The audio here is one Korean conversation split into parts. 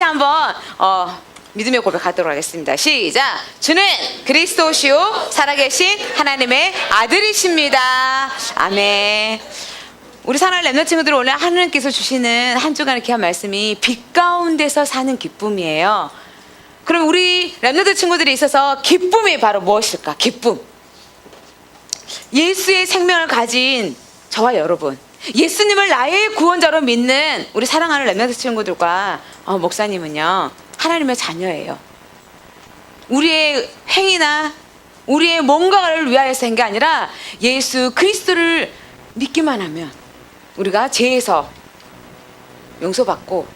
한번 믿음의 고백하도록 하겠습니다. 시작. 주는 그리스도시요 살아계신 하나님의 아들이십니다. 아멘. 우리 사랑하는 렘넌트 친구들, 오늘 하나님께서 주시는 한 주간의 귀한 말씀이 빛 가운데서 사는 기쁨이에요. 그럼 우리 렘넌트 친구들이 있어서 기쁨이 바로 무엇일까? 기쁨. 예수의 생명을 가진 저와 여러분, 예수님을 나의 구원자로 믿는 우리 사랑하는 렘넌트 친구들과 목사님은요, 하나님의 자녀예요. 우리의 행위나 우리의 뭔가를 위하여서 한 게 아니라 예수 그리스도를 믿기만 하면 우리가 죄에서 용서받고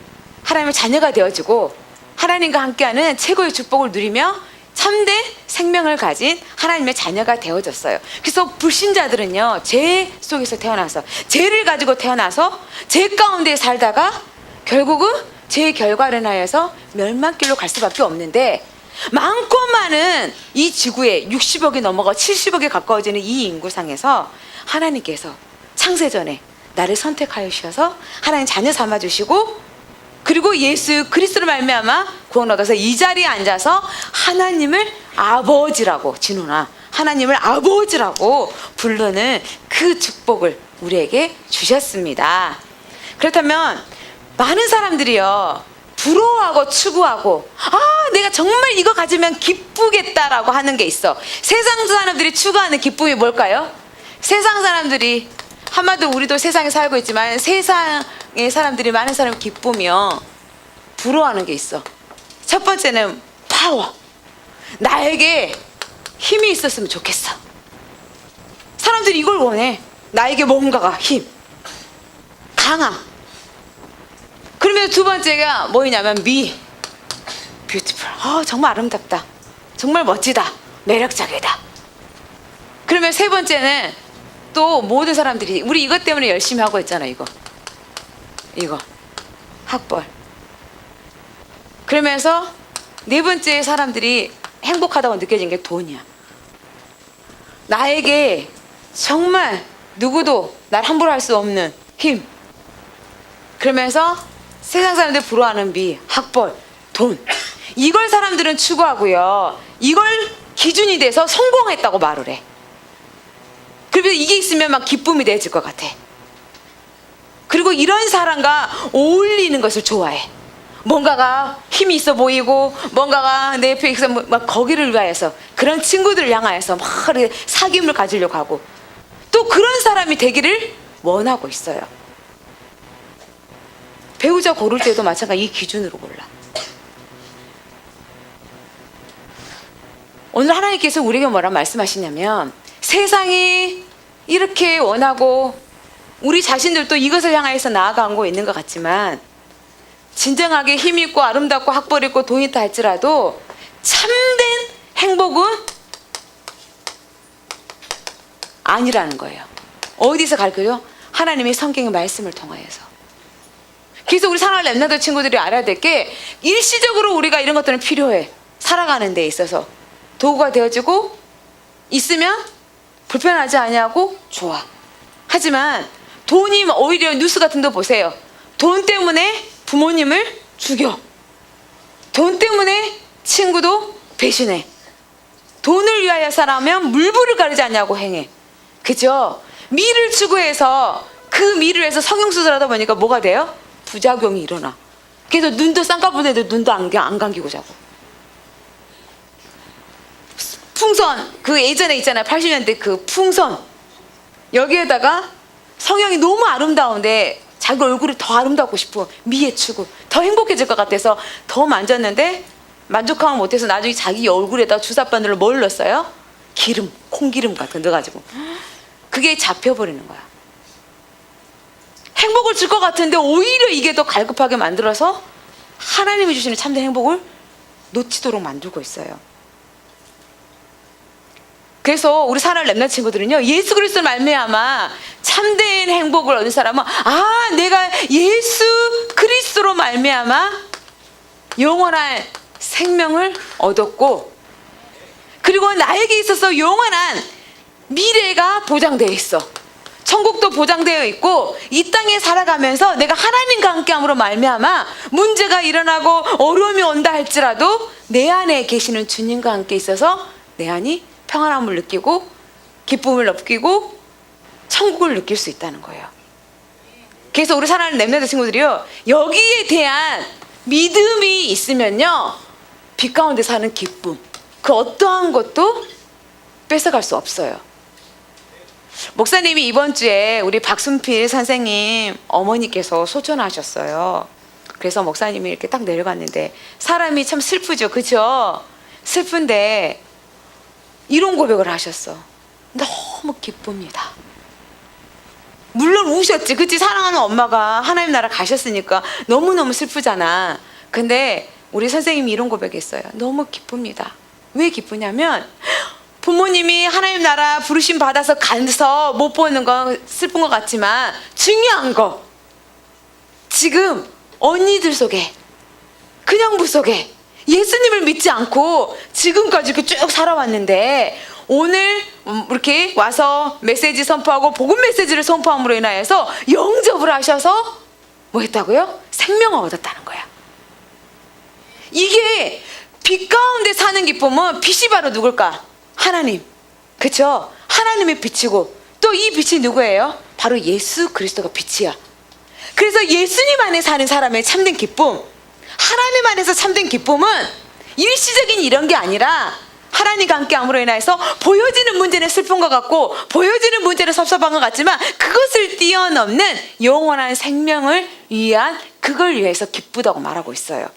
하나님의 자녀가 되어지고 하나님과 함께하는 최고의 축복을 누리며 참된 생명을 가진 하나님의 자녀가 되어졌어요. 그래서 불신자들은요, 죄 속에서 태어나서 죄를 가지고 태어나서 죄 가운데 살다가 결국은 죄의 결과를 인하여서 멸망길로 갈 수밖에 없는데, 많고 많은 이 지구에 60억이 넘어가 70억에 가까워지는 이 인구상에서 하나님께서 창세전에 나를 선택하여 주셔서 하나님 자녀 삼아주시고, 그리고 예수 그리스도로 말미암아 구원 얻어서 이 자리에 앉아서 하나님을 아버지라고, 진호나 하나님을 아버지라고 부르는 그 축복을 우리에게 주셨습니다. 그렇다면 많은 사람들이요, 부러워하고 추구하고, 내가 정말 이거 가지면 기쁘겠다라고 하는 게 있어. 세상 사람들이 추구하는 기쁨이 뭘까요? 세상 사람들이, 한마디로 우리도 세상에 살고 있지만 세상의 사람들이, 많은 사람이 기쁨이요, 부러워하는 게 있어. 첫 번째는 파워. 나에게 힘이 있었으면 좋겠어. 사람들이 이걸 원해. 나에게 뭔가가, 힘, 강함. 그러면 두 번째가 뭐냐면 뷰티풀. 정말 아름답다, 정말 멋지다, 매력적이다. 그러면 세 번째는 또 모든 사람들이 우리 이것 때문에 열심히 하고 있잖아. 이거 학벌. 그러면서 네 번째 사람들이 행복하다고 느껴진 게 돈이야. 나에게 정말 누구도 날 함부로 할 수 없는 힘. 그러면서 세상 사람들 부러워하는 학벌, 돈. 이걸 사람들은 추구하고요, 이걸 기준이 돼서 성공했다고 말을 해. 그러면서 이게 있으면 막 기쁨이 되어질 것 같아. 그리고 이런 사람과 어울리는 것을 좋아해. 뭔가가 힘이 있어 보이고, 뭔가가 내 옆에 있어, 막 거기를 위하여서, 그런 친구들을 향하여서 막 사귐을 가지려고 하고, 또 그런 사람이 되기를 원하고 있어요. 배우자 고를 때도 마찬가지 이 기준으로 골라. 오늘 하나님께서 우리에게 뭐라 말씀하시냐면, 세상이 이렇게 원하고 우리 자신들도 이것을 향해서 나아가고 있는 것 같지만, 진정하게 힘 있고 아름답고 학벌 있고 돈 있다 할지라도 참된 행복은 아니라는 거예요. 어디서 가르쳐요? 하나님의 성경의 말씀을 통하여서. 그래서 우리 사랑하는 렘넌트 친구들이 알아야 될 게, 일시적으로 우리가 이런 것들은 필요해. 살아가는 데 있어서 도구가 되어지고 있으면 불편하지 아니하고 좋아. 하지만 돈이, 오히려 뉴스 같은 데 보세요. 돈 때문에 부모님을 죽여. 돈 때문에 친구도 배신해. 돈을 위하여 살아면 물불을 가리지 않냐고 행해. 그죠? 미를 추구해서 그 미를 해서 성형수술 하다 보니까 뭐가 돼요? 부작용이 일어나. 그래서 눈도 쌍꺼풀인데도 눈도 안 감기고 자고. 풍선, 그 예전에 있잖아요, 80년대 그 풍선, 여기에다가 성형이 너무 아름다운데 자기 얼굴이 더 아름답고 싶어. 미의 추구. 더 행복해질 것 같아서 더 만졌는데 만족하면 못해서 나중에 자기 얼굴에다 주사바늘로 뭘 넣었어요? 기름, 콩기름 같은 거 넣어가지고 그게 잡혀버리는 거야. 행복을 줄 것 같은데 오히려 이게 더 갈급하게 만들어서 하나님이 주시는 참된 행복을 놓치도록 만들고 있어요. 그래서 우리 사랑하는 렘넌트 친구들은요, 예수 그리스도를 말미암아 참된 행복을 얻은 사람은, 내가 예수 그리스도로 말미암아 영원한 생명을 얻었고, 그리고 나에게 있어서 영원한 미래가 보장되어 있어. 천국도 보장되어 있고 이 땅에 살아가면서 내가 하나님과 함께함으로 말미암아 문제가 일어나고 어려움이 온다 할지라도 내 안에 계시는 주님과 함께 있어서 내 안이 평안함을 느끼고 기쁨을 느끼고 천국을 느낄 수 있다는 거예요. 그래서 우리 사랑하는 렘넌트 친구들이요, 여기에 대한 믿음이 있으면요, 빛 가운데 사는 기쁨, 그 어떠한 것도 뺏어갈 수 없어요. 목사님이 이번 주에 우리 박순필 선생님 어머니께서 소천하셨어요. 그래서 목사님이 이렇게 딱 내려갔는데 사람이 참 슬프죠, 그죠? 슬픈데 이런 고백을 하셨어. 너무 기쁩니다. 물론 우셨지, 그치? 사랑하는 엄마가 하나님 나라 가셨으니까 너무너무 슬프잖아. 근데 우리 선생님이 이런 고백했어요. 너무 기쁩니다. 왜 기쁘냐면 부모님이 하나님 나라 부르심 받아서 가서 못 보는 건 슬픈 것 같지만 중요한 거, 지금 언니들 속에, 그냥부 속에 예수님을 믿지 않고 지금까지 이렇게 쭉 살아왔는데 오늘 이렇게 와서 메시지 선포하고 복음 메시지를 선포함으로 인하여서 영접을 하셔서 뭐 했다고요? 생명을 얻었다는 거야. 이게 빛 가운데 사는 기쁨은 빛이 바로 누굴까? 하나님. 그쵸? 하나님의 빛이고 또 이 빛이 누구예요? 바로 예수 그리스도가 빛이야. 그래서 예수님 안에 사는 사람의 참된 기쁨, 하나님 안에서 참된 기쁨은 일시적인 이런 게 아니라 하나님과 함께 함으로 인해서 보여지는 문제는 슬픈 것 같고 보여지는 문제는 섭섭한 것 같지만 그것을 뛰어넘는 영원한 생명을 위한, 그걸 위해서 기쁘다고 말하고 있어요.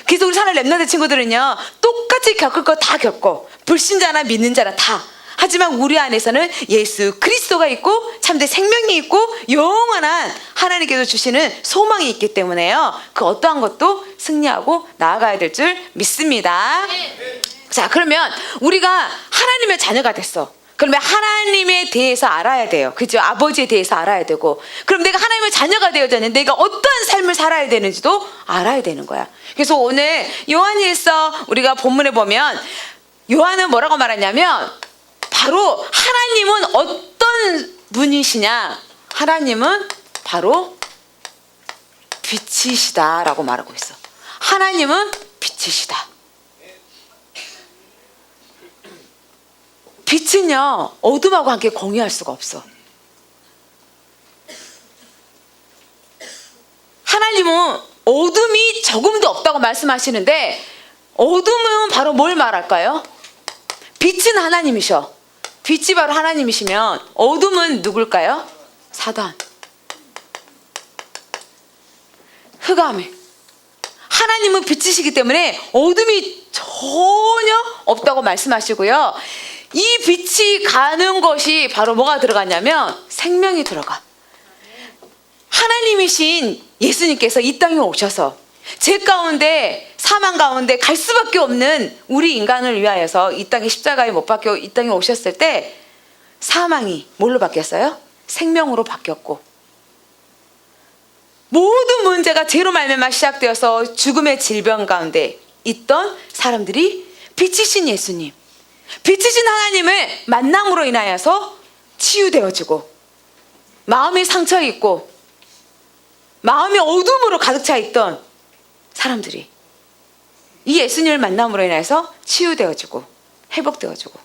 그래서 우리 사는 렘넌트 친구들은요, 똑같이 겪을 거 다 겪고 불신자나 믿는 자나 다, 하지만 우리 안에서는 예수 그리스도가 있고 참된 생명이 있고 영원한 하나님께서 주시는 소망이 있기 때문에요, 그 어떠한 것도 승리하고 나아가야 될 줄 믿습니다. 자, 그러면 우리가 하나님의 자녀가 됐어. 그러면 하나님에 대해서 알아야 돼요. 그죠? 아버지에 대해서 알아야 되고, 그럼 내가 하나님의 자녀가 되어졌는데 내가 어떠한 삶을 살아야 되는지도 알아야 되는 거야. 그래서 오늘 요한일서 우리가 본문에 보면 요한은 뭐라고 말하냐면 바로 하나님은 어떤 분이시냐, 하나님은 바로 빛이시다라고 말하고 있어. 하나님은 빛이시다. 빛은요, 어둠하고 함께 공유할 수가 없어. 하나님은 어둠이 조금도 없다고 말씀하시는데 어둠은 바로 뭘 말할까요? 빛은 하나님이셔. 빛이 바로 하나님이시면 어둠은 누굴까요? 사단, 흑암이. 하나님은 빛이시기 때문에 어둠이 전혀 없다고 말씀하시고요, 이 빛이 가는 것이 바로 뭐가 들어가냐면 생명이 들어가. 하나님이신 예수님께서 이 땅에 오셔서 죄 가운데, 사망 가운데 갈 수밖에 없는 우리 인간을 위하여서 이 땅에 십자가에 못 박혀 이 땅에 오셨을 때 사망이 뭘로 바뀌었어요? 생명으로 바뀌었고, 모든 문제가 죄로 말미암아 시작되어서 죽음의 질병 가운데 있던 사람들이 빛이신 예수님, 빛이신 하나님을 만남으로 인하여서 치유되어지고, 마음이 상처 있고 마음이 어둠으로 가득 차 있던 사람들이 이 예수님을 만남으로 인해서 치유되어지고 회복되어지고,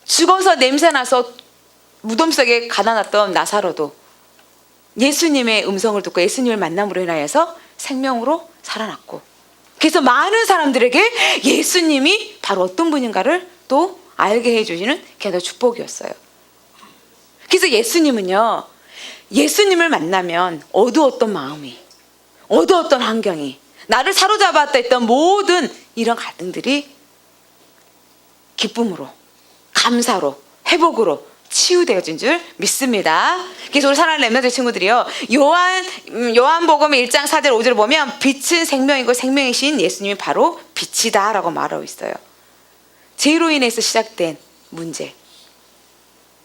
죽어서 냄새나서 무덤 속에 가다놨던 나사로도 예수님의 음성을 듣고 예수님을 만남으로 인하여서 생명으로 살아났고, 그래서 많은 사람들에게 예수님이 바로 어떤 분인가를 또 알게 해주시는 그게 축복이었어요. 그래서 예수님은요, 예수님을 만나면 어두웠던 마음이, 어두웠던 환경이, 나를 사로잡았다 했던 모든 이런 갈등들이 기쁨으로, 감사로, 회복으로 치유되어진 줄 믿습니다. 그래서 우리 사랑하는 렘넌트 친구들이요, 요한복음 1장 4절 5절을 보면 빛은 생명이고 생명이신 예수님이 바로 빛이다 라고 말하고 있어요. 죄로 인해서 시작된 문제,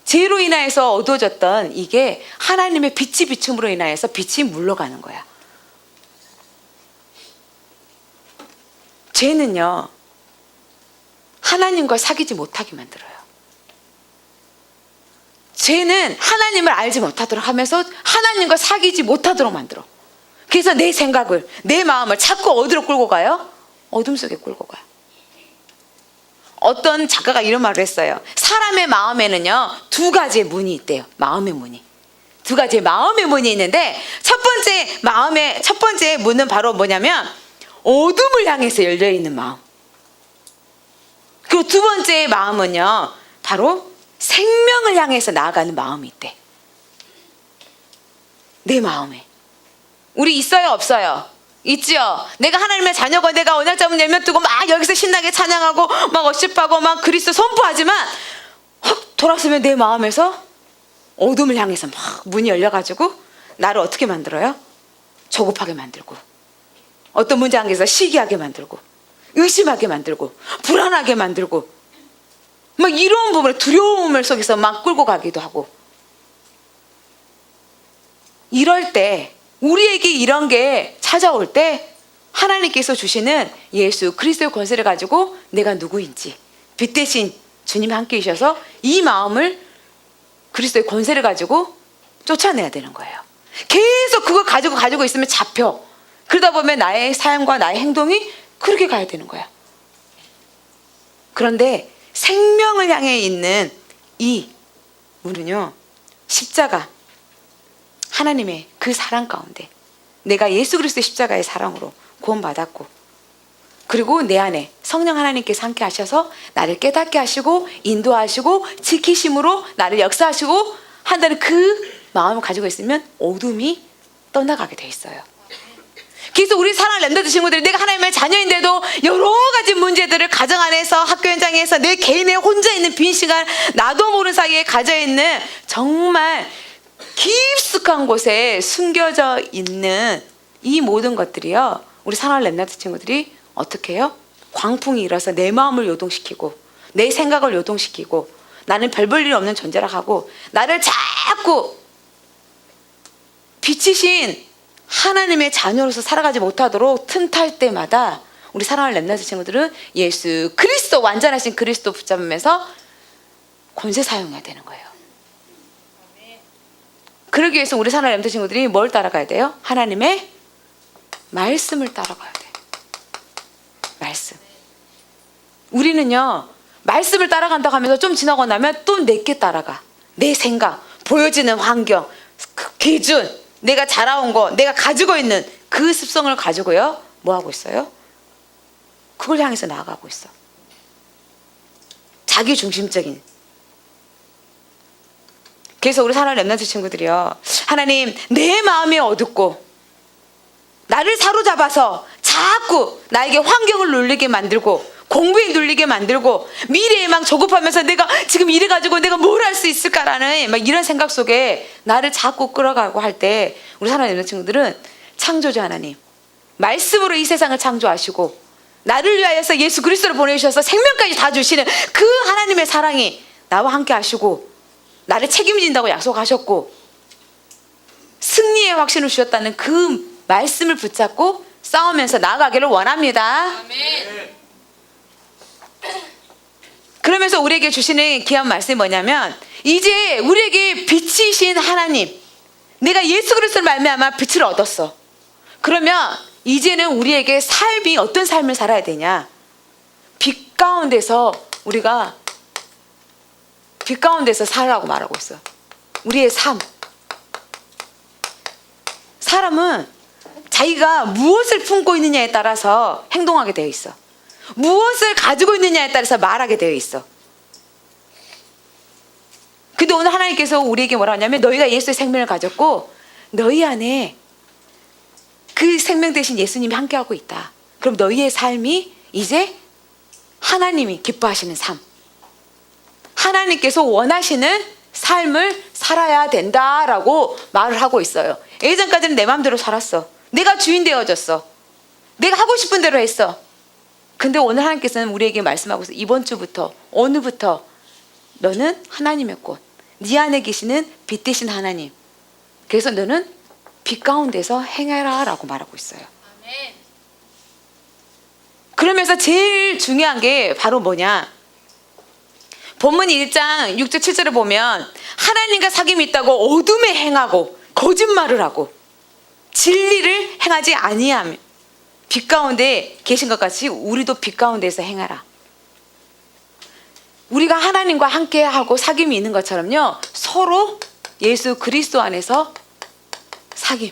죄로 인하여서 어두워졌던 이게 하나님의 빛이 비춤으로 인하여서 빛이 물러가는 거야. 죄는요, 하나님과 사귀지 못하게 만들어요. 죄는 하나님을 알지 못하도록 하면서 하나님과 사귀지 못하도록 만들어. 그래서 내 생각을, 내 마음을 자꾸 어디로 끌고 가요? 어둠 속에 끌고 가요. 어떤 작가가 이런 말을 했어요. 사람의 마음에는요, 두 가지의 문이 있대요. 마음의 문이. 두 가지의 마음의 문이 있는데, 첫 번째 문은 바로 뭐냐면, 어둠을 향해서 열려있는 마음. 그리고 두 번째의 마음은요, 바로 생명을 향해서 나아가는 마음이 있대. 내 마음에. 우리 있어요, 없어요? 있지요. 내가 하나님의 자녀고 내가 언약자문 열면 뜨고 막 여기서 신나게 찬양하고 막 워십하고 막 그리스도 선포하지만 확 돌아서면 내 마음에서 어둠을 향해서 막 문이 열려가지고 나를 어떻게 만들어요? 조급하게 만들고, 어떤 문제 안에서 시기하게 만들고, 의심하게 만들고, 불안하게 만들고, 막 이런 부분에 두려움을 속에서 막 끌고 가기도 하고. 이럴 때, 우리에게 이런 게 찾아올 때 하나님께서 주시는 예수 그리스도의 권세를 가지고 내가 누구인지, 빛 대신 주님이 함께 계셔서 이 마음을 그리스도의 권세를 가지고 쫓아내야 되는 거예요. 계속 그걸 가지고 있으면 잡혀. 그러다 보면 나의 삶과 나의 행동이 그렇게 가야 되는 거야. 그런데 생명을 향해 있는 이 문은요, 십자가, 하나님의 그 사랑 가운데 내가 예수 그리스도의 십자가의 사랑으로 구원받았고, 그리고 내 안에 성령 하나님께서 함께 하셔서 나를 깨닫게 하시고 인도하시고 지키심으로 나를 역사하시고 한다는 그 마음을 가지고 있으면 어둠이 떠나가게 돼 있어요. 그래서 우리 사랑하는 렘넌트 친구들이 내가 하나님의 자녀인데도 여러 가지 문제들을 가정 안에서, 학교 현장에서, 내 개인의 혼자 있는 빈 시간, 나도 모르는 사이에 가져있는 정말 깊숙한 곳에 숨겨져 있는 이 모든 것들이요, 우리 사랑하는 렘넌트 친구들이 어떻게 해요? 광풍이 일어서 내 마음을 요동시키고 내 생각을 요동시키고 나는 별 볼 일 없는 존재라 하고 나를 자꾸 빛이신 하나님의 자녀로서 살아가지 못하도록 틈탈 때마다 우리 사랑하는 렘넌트 친구들은 예수 그리스도, 완전하신 그리스도 붙잡으면서 권세 사용해야 되는 거예요. 그러기 위해서 우리 사랑하는 렘넌트 친구들이 뭘 따라가야 돼요? 하나님의 말씀을 따라가야 돼요. 말씀. 우리는요, 말씀을 따라간다고 하면서 좀 지나고 나면 또 내게 따라가. 내 생각, 보여지는 환경, 그 기준, 내가 자라온 거, 내가 가지고 있는 그 습성을 가지고요, 뭐 하고 있어요? 그걸 향해서 나아가고 있어. 자기 중심적인. 그래서 우리 사랑하는 렘넌트 친구들이요, 하나님, 내 마음이 어둡고 나를 사로잡아서 자꾸 나에게 환경을 눌리게 만들고 공부에 눌리게 만들고 미래에 막 조급하면서 내가 지금 이래가지고 내가 뭘 할 수 있을까라는 막 이런 생각 속에 나를 자꾸 끌어가고 할 때 우리 사랑하는 친구들은 창조주 하나님 말씀으로 이 세상을 창조하시고 나를 위하여서 예수 그리스도를 보내주셔서 생명까지 다 주시는 그 하나님의 사랑이 나와 함께 하시고 나를 책임진다고 약속하셨고 승리의 확신을 주셨다는 그 말씀을 붙잡고 싸우면서 나아가기를 원합니다. 아멘. 그러면서 우리에게 주시는 귀한 말씀이 뭐냐면, 이제 우리에게 빛이신 하나님, 내가 예수 그리스도를 말미암아 빛을 얻었어. 그러면 이제는 우리에게 삶이 어떤 삶을 살아야 되냐? 빛 가운데서 우리가 빛 가운데서 살라고 말하고 있어. 우리의 삶. 사람은 자기가 무엇을 품고 있느냐에 따라서 행동하게 되어 있어. 무엇을 가지고 있느냐에 따라서 말하게 되어 있어. 근데 오늘 하나님께서 우리에게 뭐라 하냐면, 너희가 예수의 생명을 가졌고 너희 안에 그 생명 대신 예수님이 함께하고 있다. 그럼 너희의 삶이 이제 하나님이 기뻐하시는 삶, 하나님께서 원하시는 삶을 살아야 된다라고 말을 하고 있어요. 예전까지는 내 마음대로 살았어. 내가 주인 되어졌어. 내가 하고 싶은 대로 했어. 근데 오늘 하나님께서는 우리에게 말씀하고 있어요. 이번 주부터, 오늘부터 너는 하나님의 꽃, 네 안에 계시는 빛 대신 하나님, 그래서 너는 빛 가운데서 행해라 라고 말하고 있어요. 아멘. 그러면서 제일 중요한 게 바로 뭐냐, 본문 1장 6절 7절을 보면 하나님과 사귐이 있다고 어둠에 행하고 거짓말을 하고 진리를 행하지 아니하며 빛 가운데 계신 것 같이 우리도 빛 가운데서 행하라. 우리가 하나님과 함께하고 사귐이 있는 것처럼요, 서로 예수 그리스도 안에서 사귐,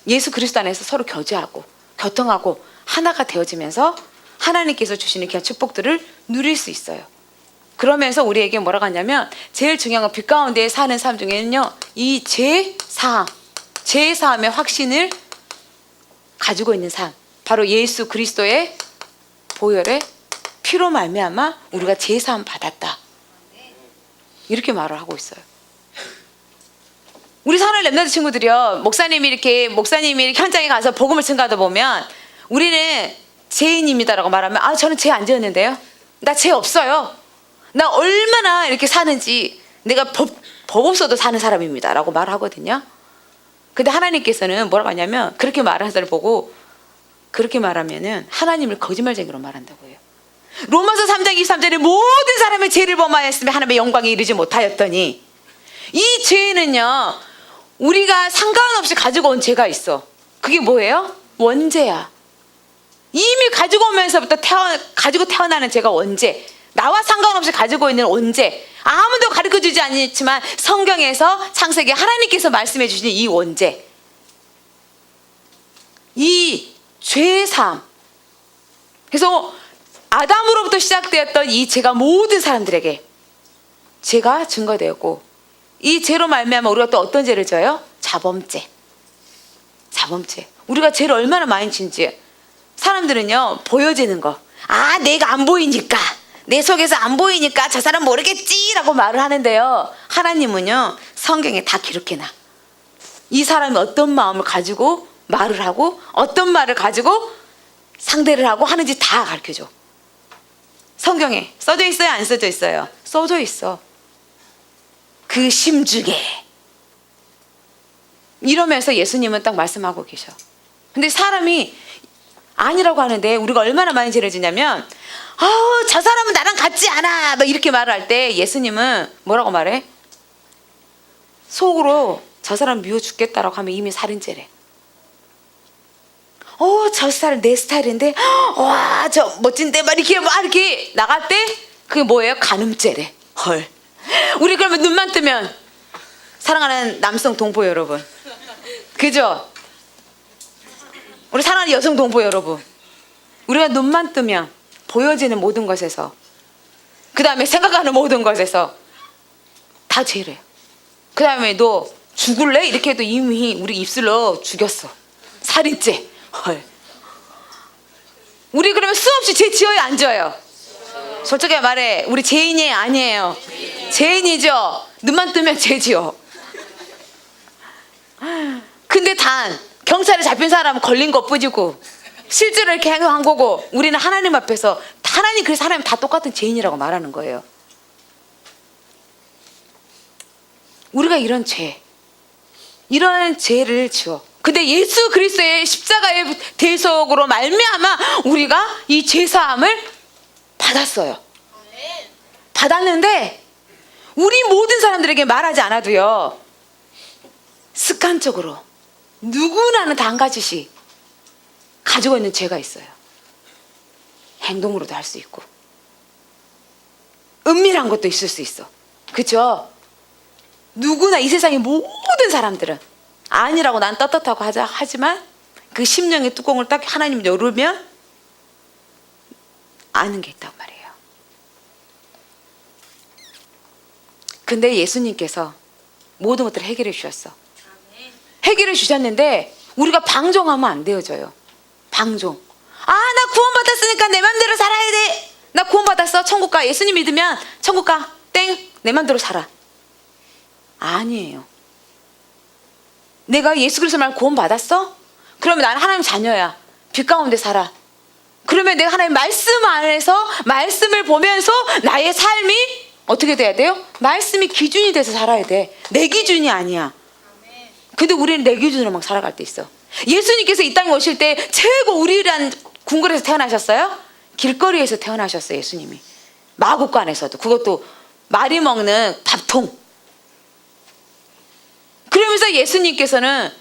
예수 그리스도 안에서 서로 교제하고 교통하고 하나가 되어지면서 하나님께서 주시는 귀한 축복들을 누릴 수 있어요. 그러면서 우리에게 뭐라고 하냐면 제일 중요한 건 빛 가운데 사는 삶 중에는요, 이 죄사함의 확신을 가지고 있는 삶, 바로 예수 그리스도의 보혈의 피로 말미암아 우리가 죄사함 받았다, 이렇게 말을 하고 있어요. 우리 사는 렘넌트 친구들이요, 목사님이 이렇게 현장에 가서 복음을 증가하다 보면 우리는 죄인입니다라고 말하면, 아, 저는 죄 안 지었는데요, 나 죄 없어요, 나 얼마나 이렇게 사는지 내가 법 없어도 사는 사람입니다 라고 말하거든요. 근데 하나님께서는 뭐라고 하냐면, 그렇게 말하는 사람을 보고 그렇게 말하면은 하나님을 거짓말쟁이로 말한다고 해요. 로마서 3장 23절에 모든 사람의 죄를 범하였으며 하나님의 영광에 이르지 못하였더니, 이 죄는요, 우리가 상관없이 가지고 온 죄가 있어. 그게 뭐예요? 원죄야. 이미 가지고 오면서부터 가지고 태어나는 죄가 원죄. 나와 상관없이 가지고 있는 원죄. 아무도 가르쳐주지 않지만 성경에서 창세기 하나님께서 말씀해 주신 이 원죄, 이 죄사함. 그래서 아담으로부터 시작되었던 이 죄가 모든 사람들에게 죄가 증거되었고, 이 죄로 말미암아 우리가 또 어떤 죄를 져요? 자범죄. 우리가 죄를 얼마나 많이 짓는지 사람들은요, 보여지는 거, 아, 내가 안 보이니까, 내 속에서 안 보이니까 저 사람 모르겠지라고 말을 하는데요, 하나님은요, 성경에 다 기록해놔. 이 사람이 어떤 마음을 가지고 말을 하고 어떤 말을 가지고 상대를 하고 하는지 다 가르쳐줘. 성경에 써져 있어요, 안 써져 있어요? 써져 있어. 그 심중에. 이러면서 예수님은 딱 말씀하고 계셔. 근데 사람이 아니라고 하는데 우리가 얼마나 많이 죄를 지냐면, 저 사람은 나랑 같지 않아, 뭐 이렇게 말을 할 때 예수님은 뭐라고 말해? 속으로 저 사람 미워 죽겠다라고 하면 이미 살인죄래. 저 사람 내 스타일인데, 와, 저 멋진데, 막 이렇게 나갈 때 그게 뭐예요? 간음죄래. 헐. 우리 그러면 눈만 뜨면, 사랑하는 남성 동포 여러분, 그죠? 우리 사랑하는 여성 동포 여러분, 우리가 눈만 뜨면 보여지는 모든 것에서, 그 다음에 생각하는 모든 것에서 다 죄래. 그 다음에 너 죽을래? 이렇게 해도 이미 우리 입술로 죽였어. 살인죄. 헐. 우리 그러면 수없이 죄 지어요, 안 지어요? 솔직히 말해, 우리 죄인이 아니에요. 죄인이죠. 눈만 뜨면 죄 지어. 근데 단 경찰에 잡힌 사람은 걸린 것 뿐이고 실제로 이렇게 행한 거고, 우리는 하나님 앞에서 하나님, 그래서 하나님 다 똑같은 죄인이라고 말하는 거예요. 우리가 이런 죄를 지어. 근데 예수 그리스도의 십자가의 대속으로 말미암아 우리가 이 죄사함을 받았어요. 받았는데 우리 모든 사람들에게 말하지 않아도요, 습관적으로 누구나는 다 한 가지씩 가지고 있는 죄가 있어요. 행동으로도 할 수 있고 은밀한 것도 있을 수 있어. 그렇죠? 누구나, 이 세상의 모든 사람들은 아니라고 난 떳떳하고 하지만 그 심령의 뚜껑을 딱 하나님 열으면 아는 게 있단 말이에요. 근데 예수님께서 모든 것들을 해결해 주셨어. 해결해 주셨는데 우리가 방종하면 안 되어져요. 방종. 아, 나 구원받았으니까 내 맘대로 살아야 돼. 나 구원받았어, 천국 가. 예수님 믿으면 천국 가. 땡. 내 맘대로 살아. 아니에요. 내가 예수 그리스도 말 구원받았어? 그러면 나는 하나님 자녀야. 빛 가운데 살아. 그러면 내가 하나님 말씀 안에서 말씀을 보면서 나의 삶이 어떻게 돼야 돼요? 말씀이 기준이 돼서 살아야 돼. 내 기준이 아니야. 근데 우리는 내 기준으로 막 살아갈 때 있어. 예수님께서 이 땅에 오실 때 최고 우리란 궁궐에서 태어나셨어요? 길거리에서 태어나셨어요, 예수님이. 마구간에서도. 그것도 말이 먹는 밥통. 그러면서 예수님께서는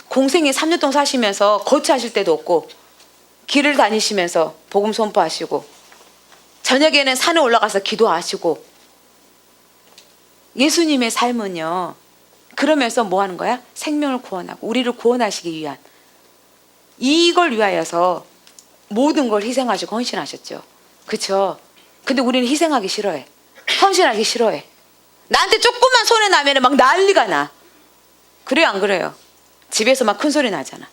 공생애 3년 동안 사시면서 거처하실 때도 없고 길을 다니시면서 복음 선포하시고 저녁에는 산에 올라가서 기도하시고 예수님의 삶은요. 그러면서 뭐 하는 거야? 생명을 구원하고 우리를 구원하시기 위한 이걸 위하여서 모든 걸 희생하시고 헌신하셨죠. 그렇죠? 근데 우리는 희생하기 싫어해. 헌신하기 싫어해. 나한테 조금만 손해 나면 막 난리가 나. 그래요 안 그래요? 집에서 막 큰 소리 나잖아.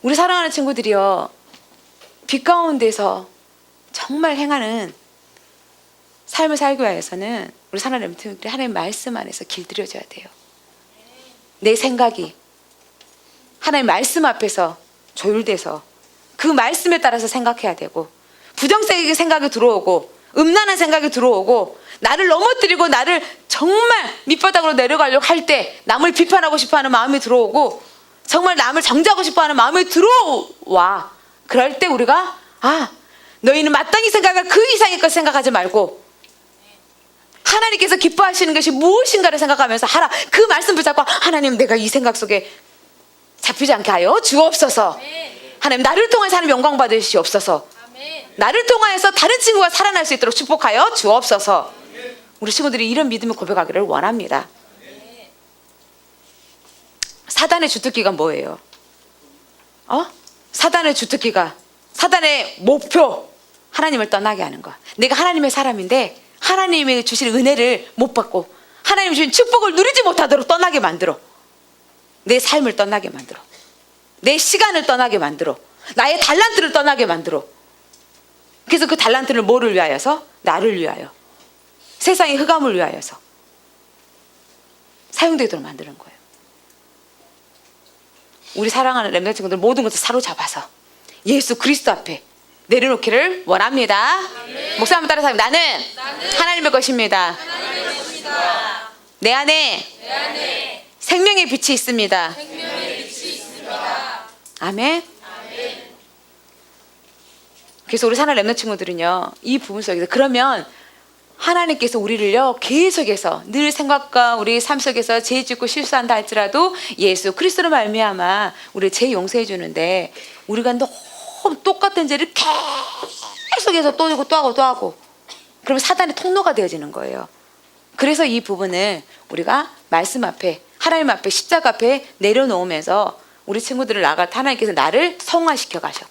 우리 사랑하는 친구들이요. 빛 가운데서 정말 행하는 삶을 살기 위해서는 우리 사랑하는 친구들이 하나님 말씀 안에서 길들여져야 돼요. 내 생각이 하나님 말씀 앞에서 조율돼서 그 말씀에 따라서 생각해야 되고 부정적인 생각이 들어오고 음란한 생각이 들어오고 나를 넘어뜨리고 나를 정말 밑바닥으로 내려가려고 할 때 남을 비판하고 싶어하는 마음이 들어오고 정말 남을 정죄하고 싶어하는 마음이 들어와. 그럴 때 우리가 너희는 마땅히 생각할 그 이상의 것 생각하지 말고 하나님께서 기뻐하시는 것이 무엇인가를 생각하면서 하라. 그 말씀 붙잡고 하나님 내가 이 생각 속에 잡히지 않게 하여 주옵소서. 하나님 나를 통해 하나님 영광 받으시옵소서. 나를 통하여서 다른 친구가 살아날 수 있도록 축복하여 주옵소서. 우리 친구들이 이런 믿음을 고백하기를 원합니다. 사단의 주특기가 뭐예요? 사단의 주특기가 사단의 목표 하나님을 떠나게 하는 거야. 내가 하나님의 사람인데 하나님이 주실 은혜를 못 받고 하나님이 주신 축복을 누리지 못하도록 떠나게 만들어. 내 삶을 떠나게 만들어. 내 시간을 떠나게 만들어. 나의 달란트를 떠나게 만들어. 그래서 그 달란트를 뭐를 위하여서? 나를 위하여. 세상의 흑암을 위하여서 사용되도록 만드는 거예요. 우리 사랑하는 렘넌트 친구들 모든 것을 사로잡아서 예수 그리스도 앞에 내려놓기를 원합니다. 목사 한번 따라서 나는 하나님의 것입니다. 내 안에 생명의 빛이 있습니다. 아멘. 그래서 우리 사랑하는 렘넌트 친구들은요 이 부분 속에서 그러면 하나님께서 우리를요 계속해서 늘 생각과 우리 삶 속에서 죄 짓고 실수한다 할지라도 예수 그리스도로 말미암아 우리를 죄 용서해 주는데 우리가 너무 똑같은 죄를 계속해서 또 하고 또 하고 또 하고 그러면 사단의 통로가 되어지는 거예요. 그래서 이 부분을 우리가 말씀 앞에 하나님 앞에 십자가 앞에 내려놓으면서 우리 친구들을 나갈 때 하나님께서 나를 성화시켜 가셔.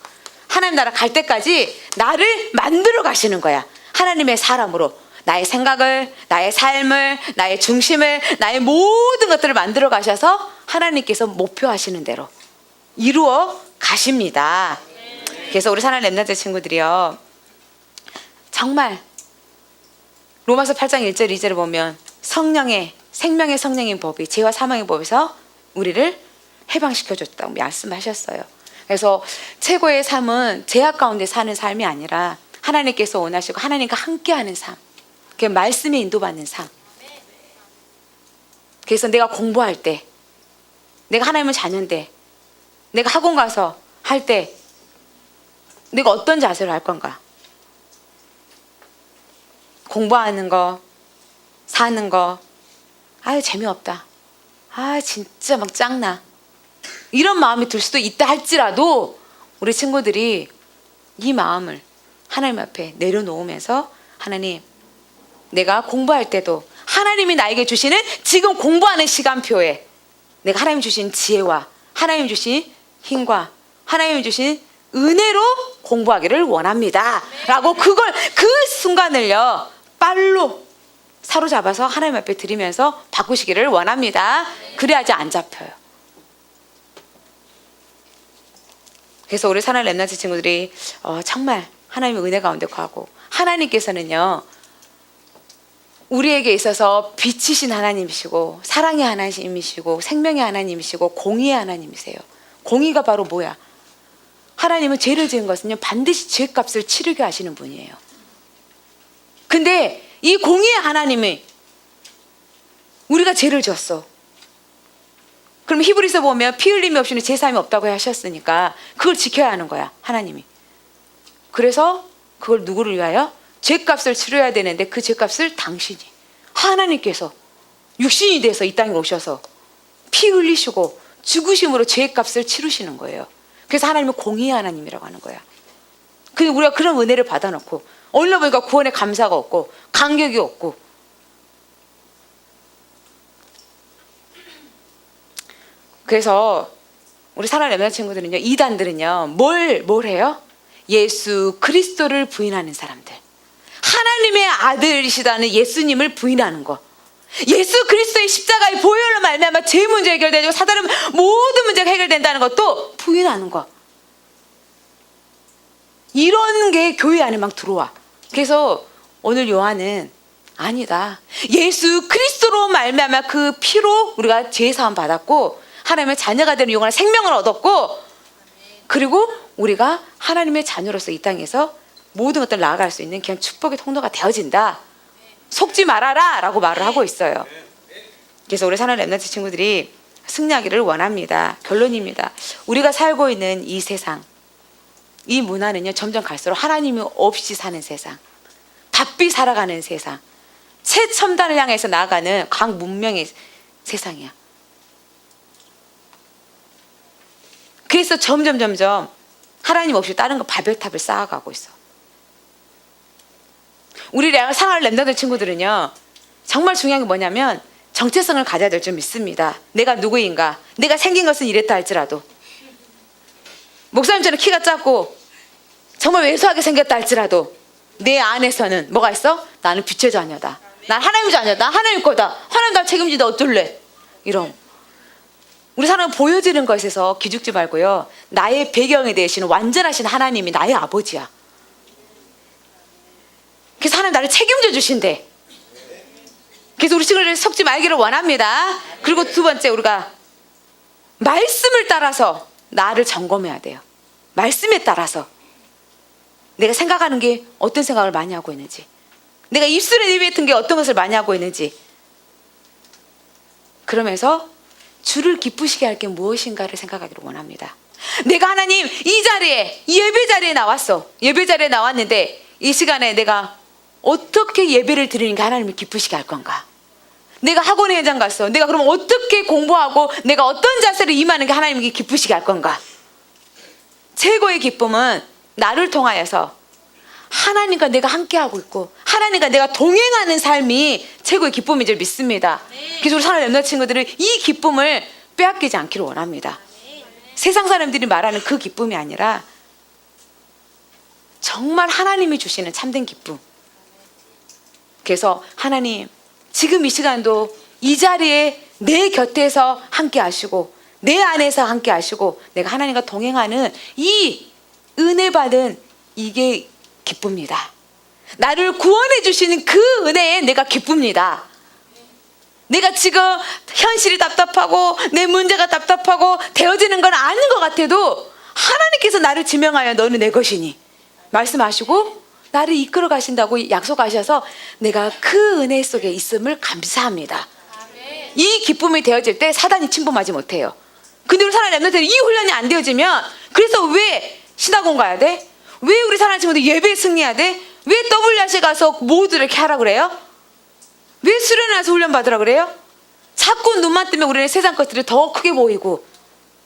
하나님 나라 갈 때까지 나를 만들어 가시는 거야. 하나님의 사람으로 나의 생각을, 나의 삶을, 나의 중심을, 나의 모든 것들을 만들어 가셔서 하나님께서 목표하시는 대로 이루어 가십니다. 그래서 우리 사랑하는 렘넌트 친구들이요 정말 로마서 8장 1절 2절을 보면 성령의 생명의 성령의 법이 죄와 사망의 법에서 우리를 해방시켜줬다고 말씀하셨어요. 그래서 최고의 삶은 죄악 가운데 사는 삶이 아니라 하나님께서 원하시고 하나님과 함께하는 삶, 그 말씀에 인도받는 삶. 그래서 내가 공부할 때, 내가 하나님의 자녀인데, 내가 학원 가서 할 때 내가 어떤 자세로 할 건가? 공부하는 거, 사는 거, 재미없다. 진짜 막 짱나. 이런 마음이 들 수도 있다 할지라도 우리 친구들이 이 마음을 하나님 앞에 내려놓으면서 하나님 내가 공부할 때도 하나님이 나에게 주시는 지금 공부하는 시간표에 내가 하나님 주신 지혜와 하나님 주신 힘과 하나님 주신 은혜로 공부하기를 원합니다 라고 그걸 그 순간을요 빨로 사로잡아서 하나님 앞에 드리면서 바꾸시기를 원합니다. 그래야지 안 잡혀요. 그래서 우리 사랑하는 렘넌트 친구들이 정말 하나님의 은혜 가운데 가고 하나님께서는요 우리에게 있어서 빛이신 하나님이시고 사랑의 하나님이시고 생명의 하나님이시고 공의의 하나님이세요. 공의가 바로 뭐야? 하나님은 죄를 지은 것은요 반드시 죄값을 치르게 하시는 분이에요. 근데 이 공의의 하나님이 우리가 죄를 졌어. 그럼 히브리서 보면 피 흘림이 없이는 제사함이 없다고 하셨으니까 그걸 지켜야 하는 거야 하나님이. 그래서 그걸 누구를 위하여? 죄값을 치러야 되는데 그 죄값을 당신이, 하나님께서 육신이 돼서 이 땅에 오셔서 피 흘리시고 죽으심으로 죄값을 치르시는 거예요. 그래서 하나님은 공의의 하나님이라고 하는 거야. 근데 우리가 그런 은혜를 받아놓고 어느 보니까 구원에 감사가 없고 감격이 없고. 그래서 우리 사랑하는 렘넌트 친구들은요, 이단들은요 뭘 해요? 예수 그리스도를 부인하는 사람들, 하나님의 아들이시다는 예수님을 부인하는 거, 예수 그리스도의 십자가의 보혈로 말미암아 죄 문제 해결되고 사단의 모든 문제가 해결된다는 것도 부인하는 거. 이런 게 교회 안에 막 들어와. 그래서 오늘 요한은 아니다, 예수 그리스도로 말미암아 그 피로 우리가 죄 사함 받았고 하나님의 자녀가 되는 영원한 생명을 얻었고, 그리고 우리가 하나님의 자녀로서 이 땅에서 모든 것들을 나아갈 수 있는 그냥 축복의 통로가 되어진다. 속지 말아라 라고 말을 하고 있어요. 그래서 우리 사랑하는 렘넌트 친구들이 승리하기를 원합니다. 결론입니다. 우리가 살고 있는 이 세상, 이 문화는요 점점 갈수록 하나님이 없이 사는 세상, 바삐 살아가는 세상, 최첨단을 향해서 나아가는 강문명의 세상이야. 그래서 점점 하나님 없이 다른 거 바벨탑을 쌓아가고 있어. 우리 상할 렘넌트 친구들은요 정말 중요한 게 뭐냐면 정체성을 가져야 될 줄 믿습니다. 내가 누구인가, 내가 생긴 것은 이랬다 할지라도, 목사님처럼 키가 작고 정말 왜소하게 생겼다 할지라도 내 안에서는 뭐가 있어? 나는 빛의 자녀다, 난 하나님의 자녀다, 난 하나님 거다, 하나님 날 책임지다 어쩔래, 이런. 우리 사람은 보여지는 것에서 기죽지 말고요, 나의 배경에 대해서는 완전하신 하나님이 나의 아버지야. 그래서 하나님 나를 책임져 주신대. 그래서 우리 친구들 속지 말기를 원합니다. 그리고 두 번째, 우리가 말씀을 따라서 나를 점검해야 돼요. 말씀에 따라서 내가 생각하는 게 어떤 생각을 많이 하고 있는지, 내가 입술에 내뱉은 게 어떤 것을 많이 하고 있는지, 그러면서 주를 기쁘시게 할 게 무엇인가를 생각하기를 원합니다. 내가 하나님 이 자리에, 이 예배 자리에 나왔어. 예배 자리에 나왔는데 이 시간에 내가 어떻게 예배를 드리는 게 하나님을 기쁘시게 할 건가? 내가 학원에 현장 갔어. 내가 그럼 어떻게 공부하고 내가 어떤 자세를 임하는 게 하나님께 기쁘시게 할 건가? 최고의 기쁨은 나를 통하여서 하나님과 내가 함께하고 있고 하나님과 내가 동행하는 삶이 최고의 기쁨인 줄 믿습니다. 그래서 우리 사랑하는 렘넌트 친구들은 이 기쁨을 빼앗기지 않기를 원합니다. 세상 사람들이 말하는 그 기쁨이 아니라 정말 하나님이 주시는 참된 기쁨. 그래서 하나님 지금 이 시간도 이 자리에 내 곁에서 함께 하시고 내 안에서 함께 하시고 내가 하나님과 동행하는 이 은혜 받은 이게 기쁩니다. 나를 구원해 주시는 그 은혜에 내가 기쁩니다. 내가 지금 현실이 답답하고 내 문제가 답답하고 되어지는 건 아닌 것 같아도 하나님께서 나를 지명하여 너는 내 것이니 말씀하시고 나를 이끌어 가신다고 약속하셔서 내가 그 은혜 속에 있음을 감사합니다. 이 기쁨이 되어질 때 사단이 침범하지 못해요. 근데 우리 사랑하는 렘넌트들이 이 훈련이 안 되어지면, 그래서 왜 신학원 가야 돼? 왜 우리 사랑하는 친구들 예배에 승리해야 돼? 왜 WRC 가서 모두를 이렇게 하라 그래요? 왜 수련회 와서 훈련 받으라 그래요? 자꾸 눈만 뜨면 우리는 세상 것들이 더 크게 보이고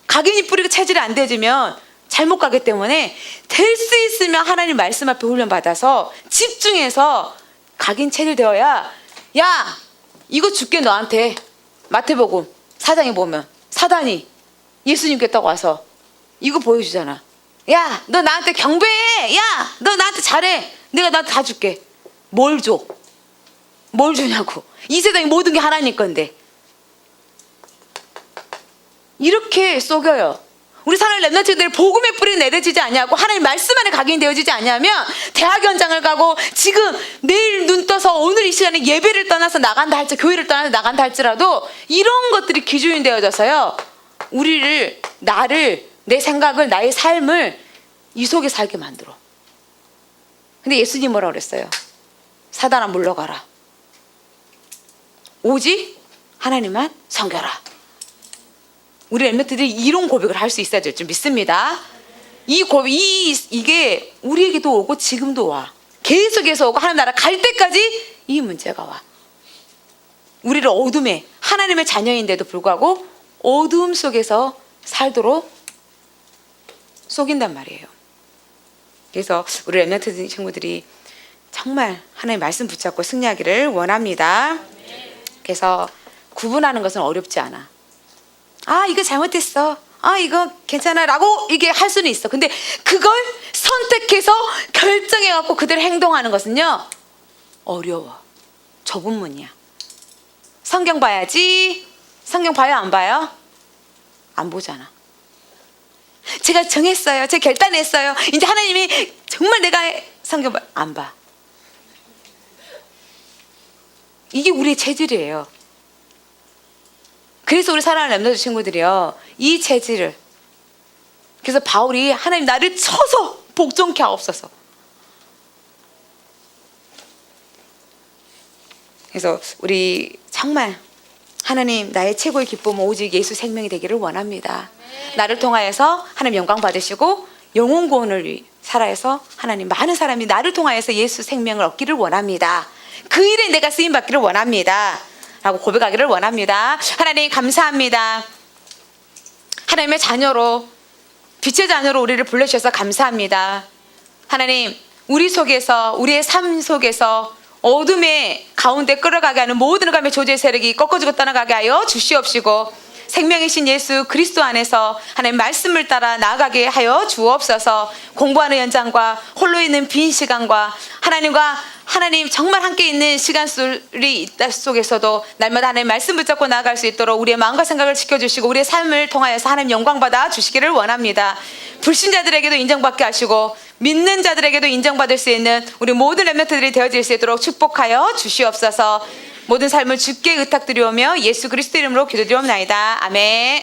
각인이 뿌리고 체질이 안 되어지면 잘못 가기 때문에 될 수 있으면 하나님 말씀 앞에 훈련 받아서 집중해서 각인 체질 되어야, 야 이거 줄게 너한테. 마태복음 4장에 보면 사단이 예수님께 딱 와서 이거 보여주잖아. 야 너 나한테 경배해, 야 너 나한테 잘해, 내가 나한테 다 줄게. 뭘 줘? 뭘 주냐고. 이 세상의 모든 게 하나님 건데. 이렇게 속여요. 우리 사랑하는 렘넌트들이 복음의 뿌리 내려지지 않냐고, 하나님 말씀 안에 각인이 되어지지 않냐면 대학 현장을 가고 지금 내일 눈 떠서 오늘 이 시간에 예배를 떠나서 나간다 할지, 교회를 떠나서 나간다 할지라도 이런 것들이 기준이 되어져서요, 우리를, 나를, 내 생각을, 나의 삶을 이 속에 살게 만들어. 근데 예수님 뭐라고 그랬어요? 사단아 물러가라, 오직 하나님만 섬겨라. 우리 렘넌트들이 이런 고백을 할 수 있어야 될 줄 믿습니다. 이 고백, 이게 우리에게도 오고 지금도 와. 계속해서 오고 하나님 나라 갈 때까지 이 문제가 와. 우리를 어둠에, 하나님의 자녀인데도 불구하고 어둠 속에서 살도록 속인단 말이에요. 그래서 우리 렘넌트 친구들이 정말 하나님의 말씀 붙잡고 승리하기를 원합니다. 그래서 구분하는 것은 어렵지 않아. 아, 이거 잘못했어. 아, 이거 괜찮아 라고 이게 할 수는 있어. 근데 그걸 선택해서 결정해갖고 그대로 행동하는 것은요, 어려워. 좁은 문이야. 성경 봐야지. 성경 봐요, 안 봐요? 안 보잖아. 제가 정했어요. 제가 결단했어요. 이제 하나님이 정말 내가 성경 안 봐. 이게 우리의 체질이에요. 그래서 우리 사랑하는 렘넌트 친구들이요, 이 체질을, 그래서 바울이 하나님 나를 쳐서 복종케 하옵소서. 그래서 우리 정말 하나님, 나의 최고의 기쁨은 오직 예수 생명이 되기를 원합니다. 나를 통하여서 하나님 영광 받으시고 영혼 구원을 위해 살아서 하나님 많은 사람이 나를 통하여서 예수 생명을 얻기를 원합니다. 그 일에 내가 쓰임 받기를 원합니다 라고 고백하기를 원합니다. 하나님 감사합니다. 하나님의 자녀로, 빛의 자녀로 우리를 불러주셔서 감사합니다. 하나님, 우리 속에서, 우리의 삶 속에서 어둠의 가운데 끌어가게 하는 모든 감의 조제 세력이 꺾어지고 떠나가게 하여 주시옵시고, 생명이신 예수 그리스도 안에서 하나님 말씀을 따라 나아가게 하여 주옵소서. 공부하는 연장과 홀로 있는 빈 시간과 하나님과 하나님 정말 함께 있는 시간 속에서도 날마다 하나님 말씀 붙잡고 나아갈 수 있도록 우리의 마음과 생각을 지켜주시고 우리의 삶을 통하여서 하나님 영광받아 주시기를 원합니다. 불신자들에게도 인정받게 하시고 믿는 자들에게도 인정받을 수 있는 우리 모든 렘넌트들이 되어질 수 있도록 축복하여 주시옵소서. 모든 삶을 주께 의탁드리오며 예수 그리스도 이름으로 기도드리옵나이다. 아멘.